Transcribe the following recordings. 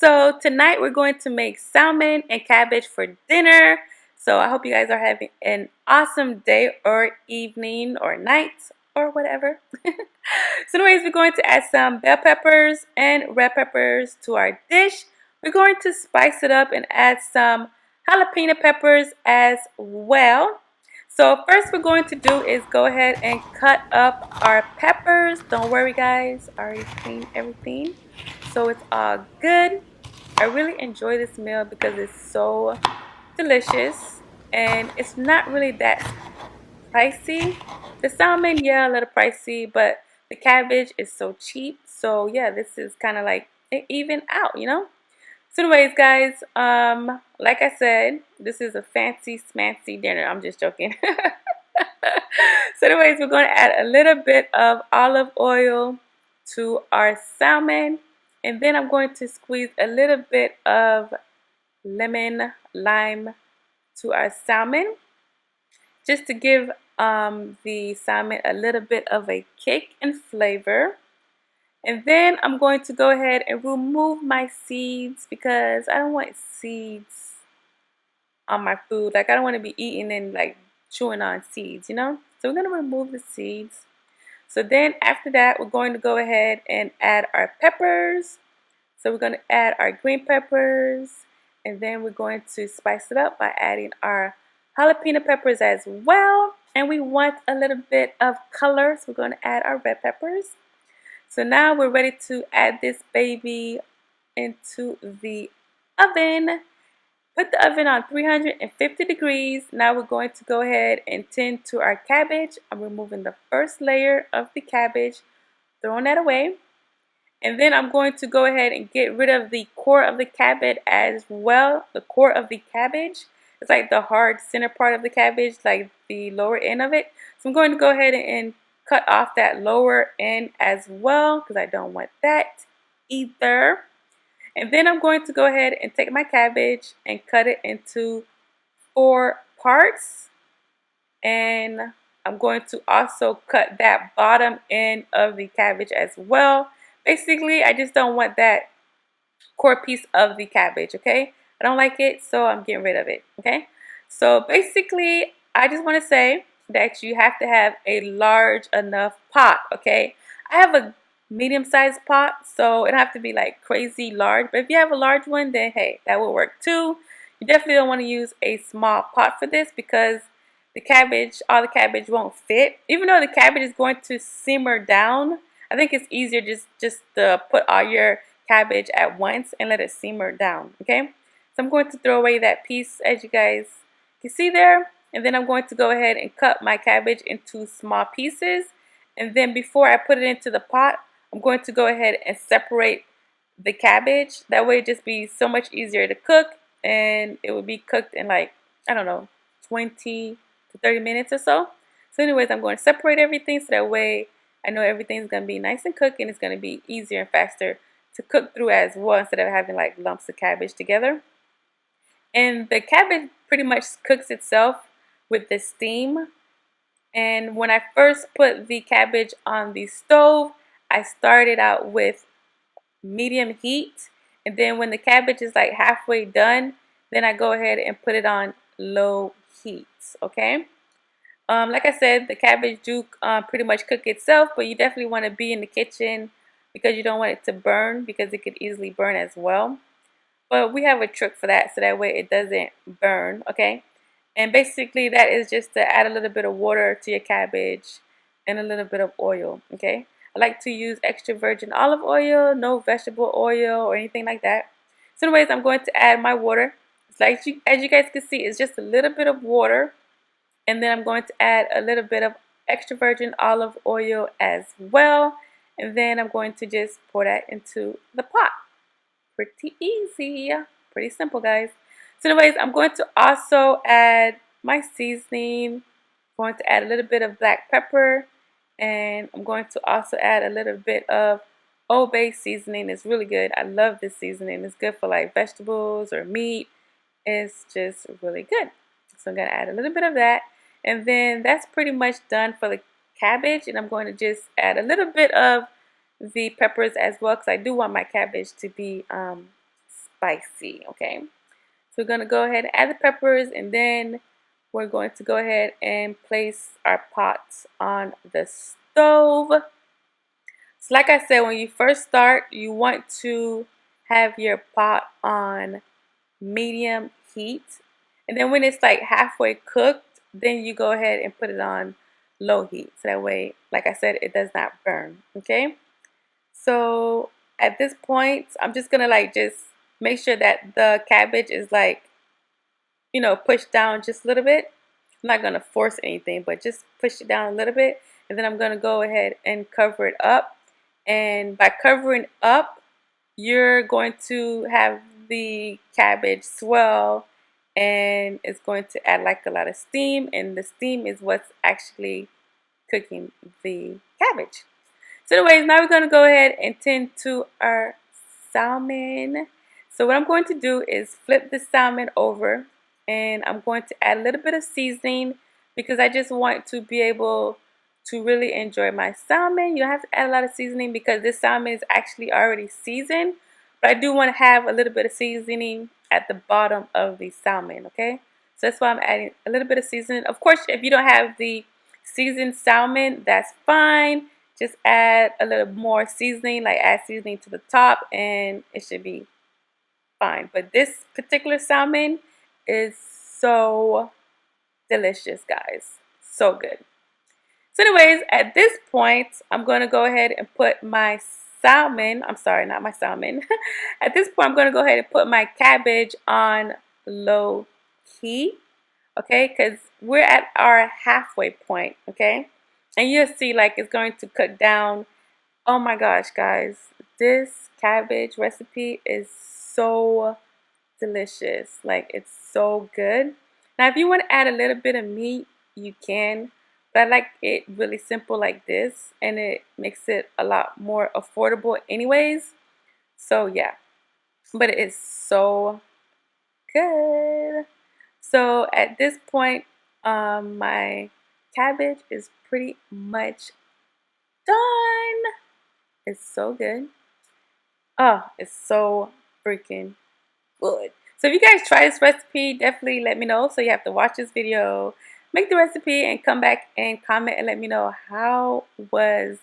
So tonight we're going to make salmon and cabbage for dinner. So I hope you guys are having an awesome day or evening or night or whatever. So anyways, we're going to add some bell peppers and red peppers to our dish. We're going to spice it up and add some jalapeno peppers as well. So first we're going to do is go ahead and cut up our peppers. Don't worry guys, I already cleaned everything. So it's all good. I really enjoy this meal because it's so delicious and it's not really that pricey. The salmon, yeah, a little pricey, but the cabbage is so cheap. So yeah, this is kind of like it even out, you know? So anyways, guys, like I said, this is a fancy smancy dinner. I'm just joking. So anyways, we're going to add a little bit of olive oil to our salmon. And then I'm going to squeeze a little bit of lemon lime to our salmon. Just to give the salmon a little bit of a kick and flavor. And then I'm going to go ahead and remove my seeds because I don't want seeds on my food. Like I don't want to be eating and like chewing on seeds, you know? So we're going to remove the seeds. So then after that, we're going to go ahead and add our peppers. So we're going to add our green peppers. And then we're going to spice it up by adding our jalapeno peppers as well. And we want a little bit of color, so we're going to add our red peppers. So now we're ready to add this baby into the oven. Put the oven on 350 degrees. Now we're going to go ahead and tend to our cabbage. I'm removing the first layer of the cabbage, throwing that away. And then I'm going to go ahead and get rid of the core of the cabbage as well. The core of the cabbage. It's like the hard center part of the cabbage, like the lower end of it. So I'm going to go ahead and cut off that lower end as well because I don't want that either. And then I'm going to go ahead and take my cabbage and cut it into 4 parts. And I'm going to also cut that bottom end of the cabbage as well. Basically, I just don't want that core piece of the cabbage, okay? I don't like it, so I'm getting rid of it, okay? So basically, I just want to say that you have to have a large enough pot, okay? I have a medium-sized pot, so it don't have to be like crazy large. But if you have a large one, then hey, that will work too. You definitely don't want to use a small pot for this because the cabbage, all the cabbage won't fit. Even though the cabbage is going to simmer down, I think it's easier just to put all your cabbage at once and let it simmer down, okay? So I'm going to throw away that piece as you guys can see there. And then I'm going to go ahead and cut my cabbage into small pieces. And then before I put it into the pot, I'm going to go ahead and separate the cabbage. That way it just be so much easier to cook. And it would be cooked in like, I don't know, 20 to 30 minutes or so. So anyways, I'm going to separate everything so that way I know everything's going to be nice and cooked and it's going to be easier and faster to cook through as well instead of having like lumps of cabbage together. And the cabbage pretty much cooks itself with the steam. And when I first put the cabbage on the stove, I started out with medium heat. And then when the cabbage is like halfway done, then I go ahead and put it on low heat, okay? Like I said, the cabbage do pretty much cook itself, but you definitely want to be in the kitchen because you don't want it to burn because it could easily burn as well. But we have a trick for that so that way it doesn't burn, okay? And basically that is just to add a little bit of water to your cabbage and a little bit of oil, okay? I like to use extra virgin olive oil, no vegetable oil or anything like that. So anyways, I'm going to add my water. It's like as you guys can see, it's just a little bit of water. And then I'm going to add a little bit of extra virgin olive oil as well. And then I'm going to just pour that into the pot. Pretty easy. Pretty simple, guys. So anyways, I'm going to also add my seasoning. I'm going to add a little bit of black pepper. And I'm going to also add a little bit of Old Bay seasoning. It's really good. I love this seasoning. It's good for like vegetables or meat. It's just really good. So I'm going to add a little bit of that. And then that's pretty much done for the cabbage. And I'm going to just add a little bit of the peppers as well because I do want my cabbage to be spicy, okay? So we're going to go ahead and add the peppers, and then we're going to go ahead and place our pots on the stove. So like I said, when you first start, you want to have your pot on medium heat. And then when it's like halfway cooked, then you go ahead and put it on low heat. So that way, like I said, it does not burn, okay? So at this point, I'm just gonna like just make sure that the cabbage is like, you know, pushed down just a little bit. I'm not gonna force anything, but just push it down a little bit. And then I'm gonna go ahead and cover it up. And by covering up, you're going to have the cabbage swell, and it's going to add like a lot of steam, and the steam is what's actually cooking the cabbage. So anyways, now we're going to go ahead and tend to our salmon. So what I'm going to do is flip the salmon over, and I'm going to add a little bit of seasoning because I just want to be able to really enjoy my salmon. You don't have to add a lot of seasoning because this salmon is actually already seasoned, but I do want to have a little bit of seasoning at the bottom of the salmon, okay? So that's why I'm adding a little bit of seasoning. Of course, if you don't have the seasoned salmon, that's fine. Just add a little more seasoning, like add seasoning to the top, and it should be fine. But this particular salmon is so delicious, guys. So good. So anyways, at this point, I'm going to go ahead and put my salmon, I'm sorry, not my salmon. At this point, I'm going to go ahead and put my cabbage on low heat, okay? Because we're at our halfway point, okay? And you'll see like it's going to cook down. Oh my gosh, guys. This cabbage recipe is so delicious. Like, it's so good. Now, if you want to add a little bit of meat, you can. But I like it really simple like this, and it makes it a lot more affordable anyways. So yeah, but it is so good. So at this point, my cabbage is pretty much done. It's so good. Oh, it's so freaking good. So if you guys try this recipe, definitely let me know. So you have to watch this video, make the recipe, and come back and comment and let me know how was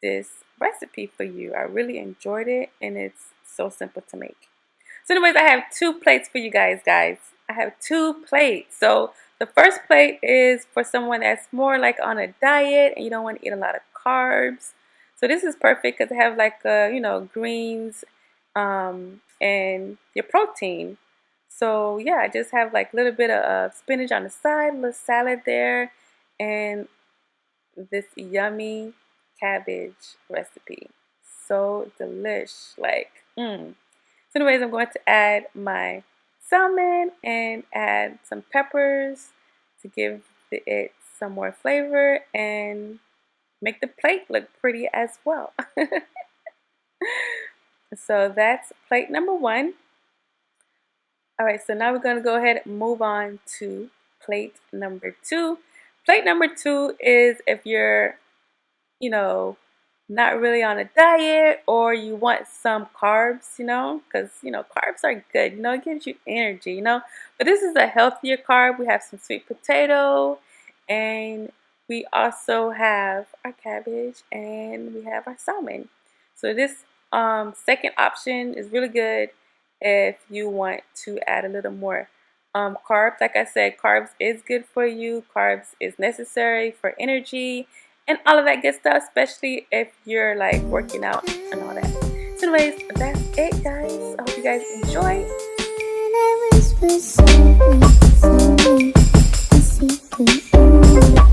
this recipe for you. I really enjoyed it, and it's so simple to make. So anyways, I have 2 plates for you guys. I have 2 plates. So the first plate is for someone that's more like on a diet and you don't want to eat a lot of carbs. So this is perfect because I have like you know, greens and your protein. So yeah, I just have like a little bit of spinach on the side, a little salad there, and this yummy cabbage recipe. So delish, like So anyways, I'm going to add my salmon and add some peppers to give it some more flavor and make the plate look pretty as well. So that's plate number 1. Alright, so now we're going to go ahead and move on to plate number 2. Plate number 2 is if you're, you know, not really on a diet, or you want some carbs, you know, because, you know, carbs are good, you know, it gives you energy, you know. But this is a healthier carb. We have some sweet potato, and we also have our cabbage, and we have our salmon. So this second option is really good if you want to add a little more carbs. Like I said, carbs is good for you. Carbs is necessary for energy and all of that good stuff, especially if you're like working out and all that. So anyways, that's it, guys. I hope you guys enjoy.